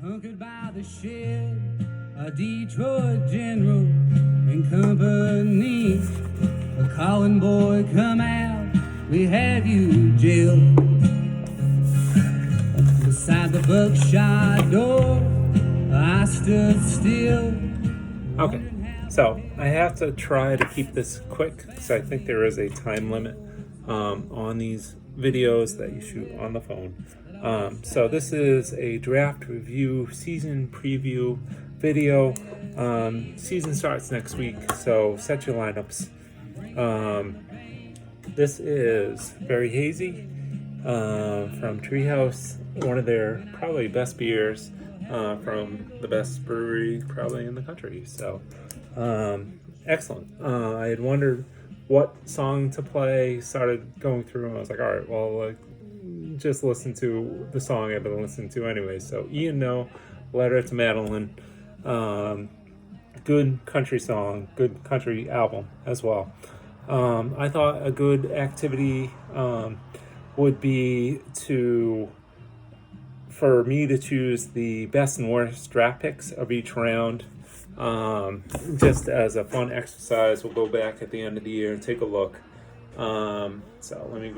Hunkered by the shed, a Detroit general and company. A calling boy, come out, we have you jailed. Beside the buckshot door, I stood still. Okay, so I have to try to keep this quick because I think there is a time limit on these videos that you shoot on the phone. So this is a draft review, season preview video. Season starts next week, so set your lineups. This is Very Hazy from Treehouse, one of their probably best beers from the best brewery probably in the country. So excellent. I had wondered what song to play, started going through, and I was like, all right, well, just listen to the song I've been listening to anyway. So Ian No, Letter to Madeline, good country song, good country album as well. I thought a good activity would be for me to choose the best and worst draft picks of each round. Just as a fun exercise, we'll go back at the end of the year and take a look. So let me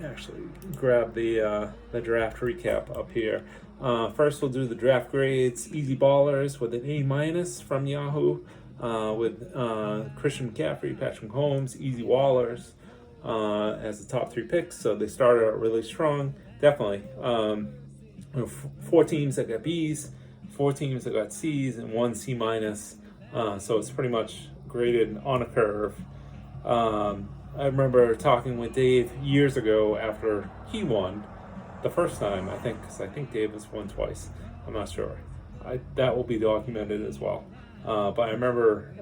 actually grab the draft recap up here. First, we'll do the draft grades. Easy Ballers with an A- from Yahoo, with Christian McCaffrey, Patrick Mahomes. Easy Wallers as the top 3 picks, so they started out really strong. Definitely. 4 teams that got B's, 4 teams that got C's, and 1 C-. So it's pretty much graded on a curve. I remember talking with Dave years ago after he won the first time, I think, because I think Dave has won twice. I'm not sure. That will be documented as well. But I remember,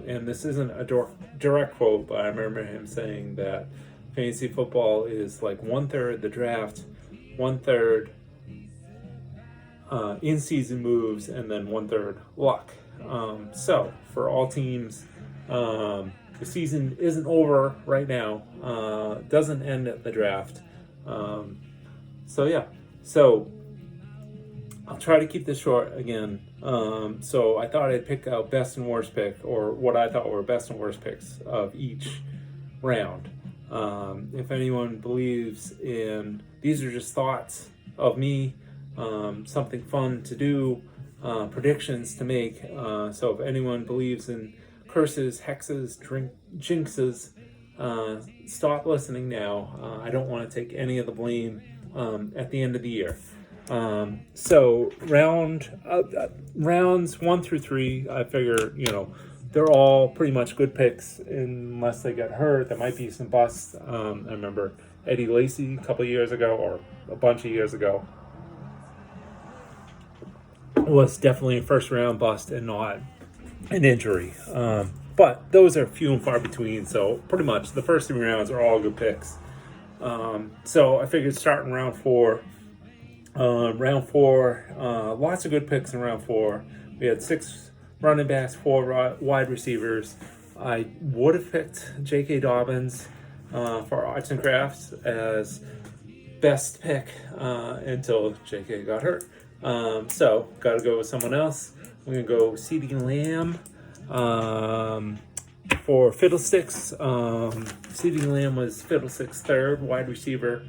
and this isn't a direct quote, but I remember him saying that fantasy football is like 1/3 the draft, 1/3 in-season moves, and then 1/3 luck. So for all teams, the season isn't over right now. Doesn't end at the draft. So I'll try to keep this short again. So I thought I'd pick out best and worst pick, or what I thought were best and worst picks of each round. If anyone believes in, these are just thoughts of me, something fun to do, predictions to make. So if anyone believes in curses, hexes, jinxes, stop listening now. I don't want to take any of the blame at the end of the year. So rounds 1 through 3, I figure, they're all pretty much good picks unless they get hurt. There might be some busts. I remember Eddie Lacy a couple of years ago, or a bunch of years ago, was definitely a first round bust and not an injury. But those are few and far between. So pretty much the first 3 rounds are all good picks. So I figured starting round 4, lots of good picks in round 4. We had 6 running backs, 4 wide receivers. I would have picked J.K. Dobbins for Arts and Crafts as best pick until J.K. got hurt. So got to go with someone else. I'm going to go CeeDee Lamb for Fiddlesticks. CeeDee Lamb was Fiddlesticks' 3rd wide receiver.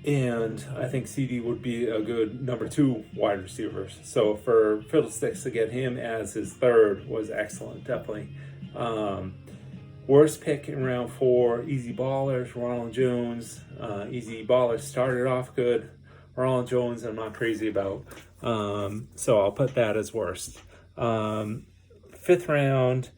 And I think CD would be a good number 2 wide receiver. So for Fiddlesticks to get him as his 3rd was excellent, definitely. Worst pick in round 4, Easy Ballers, Ronald Jones. Easy Ballers started off good. Ronald Jones I'm not crazy about. So I'll put that as worst. 5th round,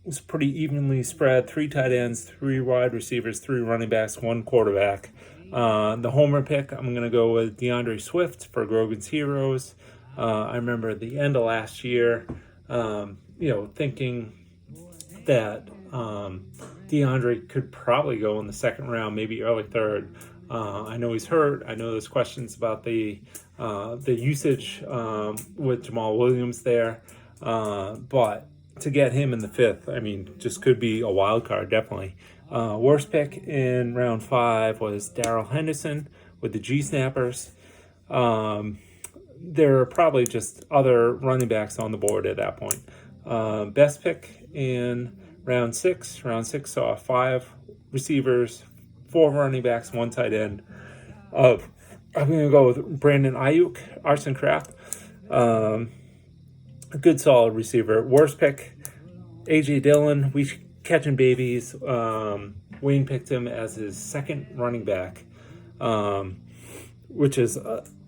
it's pretty evenly spread. 3 tight ends, 3 wide receivers, 3 running backs, 1 quarterback. The homer pick, I'm going to go with DeAndre Swift for Grogan's Heroes. I remember at the end of last year, thinking that DeAndre could probably go in the 2nd round, maybe early 3rd. I know he's hurt. I know there's questions about the usage with Jamal Williams there. But to get him in the 5th, just could be a wild card, definitely. Worst pick in round 5 was Darrell Henderson with the G Snappers. there are probably just other running backs on the board at that point. Best pick in round 6. Round 6 saw 5 receivers, 4 running backs, 1 tight end. I'm going to go with Brandon Ayuk, Arts and Craft. A good solid receiver. Worst pick, A.J. Dillon. We catching babies. Wayne picked him as his second running back, which is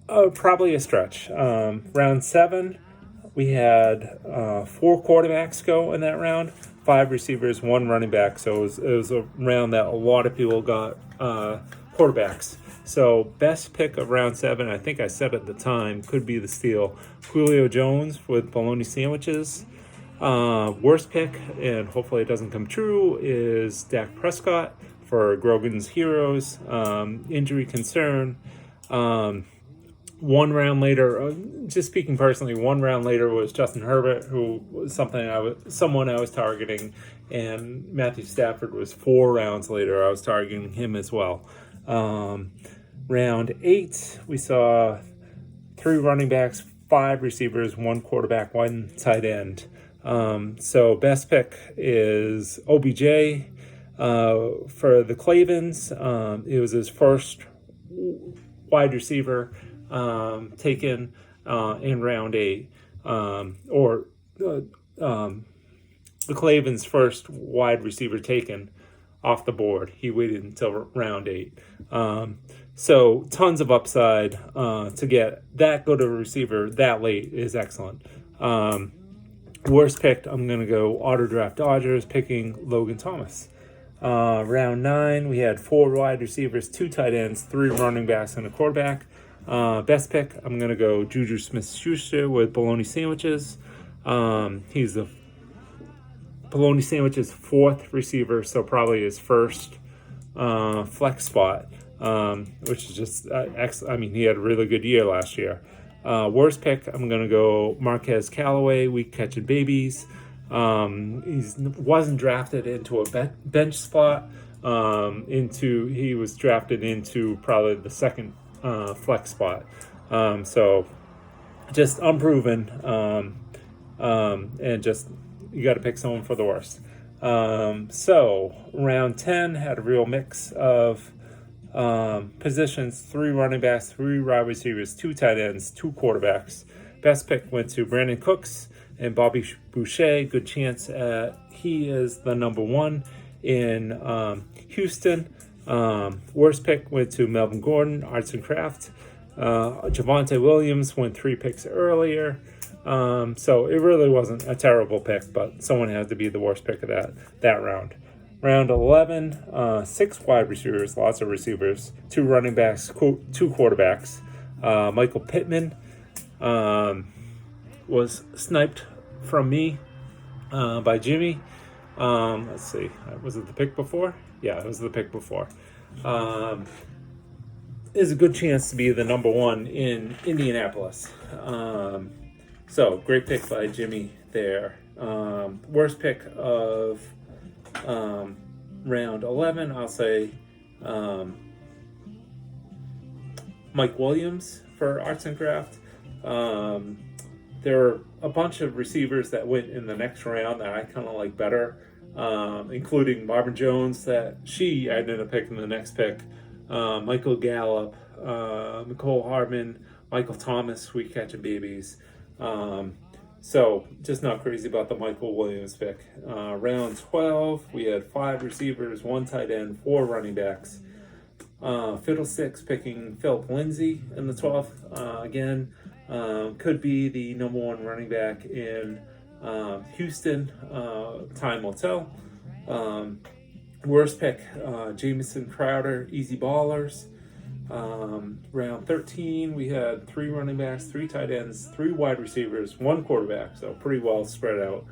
probably a stretch. Round 7, we had 4 quarterbacks go in that round, 5 receivers, 1 running back. So it was a round that a lot of people got quarterbacks. So best pick of round 7, I think I said at the time, could be the steal. Julio Jones with bologna sandwiches. Worst pick, and hopefully it doesn't come true, is Dak Prescott for Grogan's Heroes. Injury concern. 1 round later, just speaking personally, 1 round later was Justin Herbert, who was someone I was targeting, and Matthew Stafford was 4 rounds later. I was targeting him as well. Round 8, we saw 3 running backs, 5 receivers, 1 quarterback, 1 tight end. So best pick is OBJ for the Clavens. It was his first wide receiver taken in round 8, or the Clavens' first wide receiver taken off the board. He waited until round 8. So tons of upside to get that go to a receiver that late is excellent. Worst picked, I'm going to go Auto Draft Dodgers, picking Logan Thomas. Round 9, we had 4 wide receivers, 2 tight ends, 3 running backs, and a quarterback. Best pick, I'm going to go Juju Smith-Schuster with bologna sandwiches. He's the bologna sandwiches' 4th receiver, so probably his first flex spot, which is just excellent. I mean, he had a really good year last year. Worst pick, I'm going to go Marquez Callaway, week catching babies. He wasn't drafted into a bench spot. He was drafted into probably the second flex spot. So just unproven. And just you got to pick someone for the worst. So round 10 had a real mix of positions: 3 running backs, 3 wide receivers, 2 tight ends, 2 quarterbacks. Best pick went to Brandon Cooks and Bobby Boucher. Good chance he is the number 1 in Houston. Worst pick went to Melvin Gordon, Arts and Craft. Javonte Williams went 3 picks earlier. So it really wasn't a terrible pick, but someone had to be the worst pick of that round. Round 11, 6 wide receivers, lots of receivers, 2 running backs, 2 quarterbacks. Michael Pittman was sniped from me by Jimmy. Let's see, was it the pick before? Yeah, it was the pick before. Is a good chance to be the number 1 in Indianapolis. So great pick by Jimmy there. Worst pick of round 11, I'll say Mike Williams for Arts and Craft. There are a bunch of receivers that went in the next round that I kind of like better, including Marvin Jones that I ended up picking the next pick, Michael Gallup, Nicole Hardman, Michael Thomas, we catching babies. So just not crazy about the Michael Williams pick. Round 12, we had 5 receivers, 1 tight end, 4 running backs. Fiddlesticks picking Philip Lindsay in the 12th. Again, could be the number 1 running back in Houston. Time will tell. Worst pick, Jamison Crowder, Easy Ballers. Round 13, we had 3 running backs, 3 tight ends, 3 wide receivers, 1 quarterback, so pretty well spread out.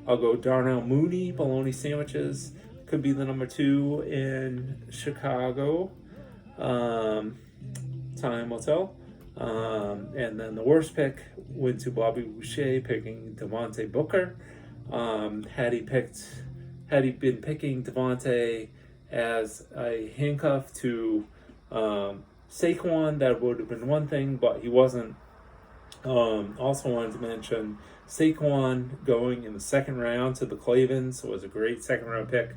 I'll go Darnell Mooney, bologna sandwiches, could be the number 2 in Chicago. Time will tell. And then the worst pick went to Bobby Boucher, picking Devontae Booker. Had he been picking Devontae as a handcuff to Saquon, that would have been one thing, but he wasn't. Also wanted to mention Saquon going in the second round to the Clavens was a great second round pick.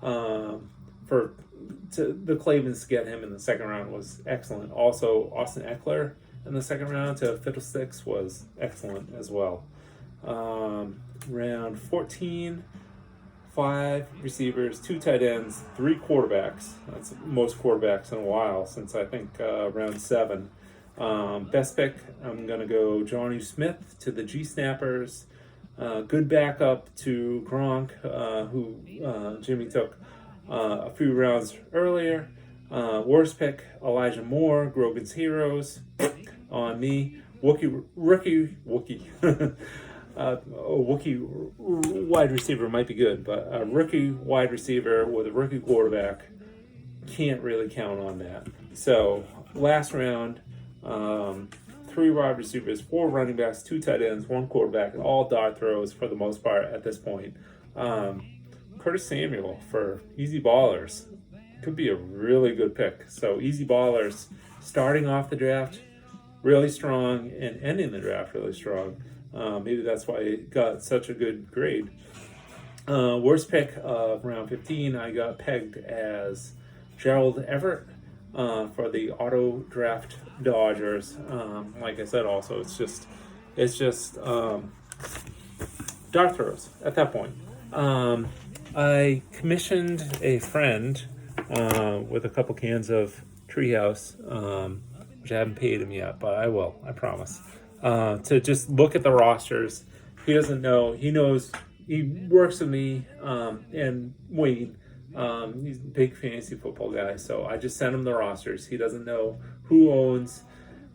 For the Clavens to get him in the second round was excellent. Also, Austin Eckler in the second round to Fiddlesticks was excellent as well. Round 14, 5 receivers, 2 tight ends, 3 quarterbacks. That's most quarterbacks in a while since I think round 7. Best pick, I'm going to go Johnny Smith to the G Snappers. Good backup to Gronk, who Jimmy took a few rounds earlier. Worst pick, Elijah Moore, Grogan's Heroes on me. Wookie wide receiver might be good, but a rookie wide receiver with a rookie quarterback, can't really count on that. So last round, 3 wide receivers, 4 running backs, 2 tight ends, 1 quarterback, all dart throws for the most part at this point. Curtis Samuel for Easy Ballers could be a really good pick. So Easy Ballers starting off the draft really strong and ending the draft really strong. Maybe that's why it got such a good grade. Worst pick of round 15, I got pegged as Gerald Everett for the auto draft Dodgers. Like I said, also it's just dart throws at that point. I commissioned a friend with a couple cans of Treehouse, which I haven't paid him yet, but I will, I promise. To just look at the rosters. He doesn't know. He knows. He works with me and Wade. He's a big fantasy football guy, so I just sent him the rosters. He doesn't know who owns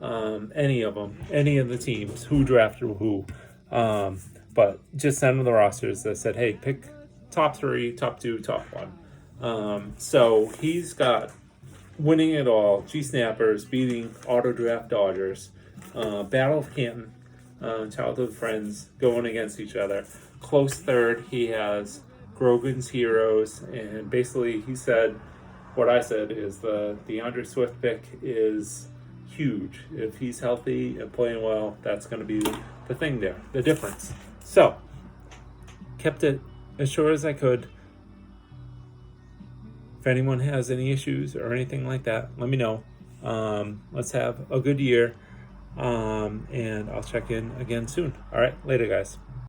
any of them, any of the teams, who drafted who. But just sent him the rosters. I said, hey, pick top 3, top 2, top 1. So he's got winning it all. G Snappers beating auto draft Dodgers. Battle of Canton, childhood friends going against each other. Close third, he has Grogan's Heroes, and basically he said what I said is the DeAndre Swift pick is huge. If he's healthy and playing well, that's going to be the thing there, the difference. So, kept it as short as I could. If anyone has any issues or anything like that, let me know. Let's have a good year. And I'll check in again soon. All right, later, guys.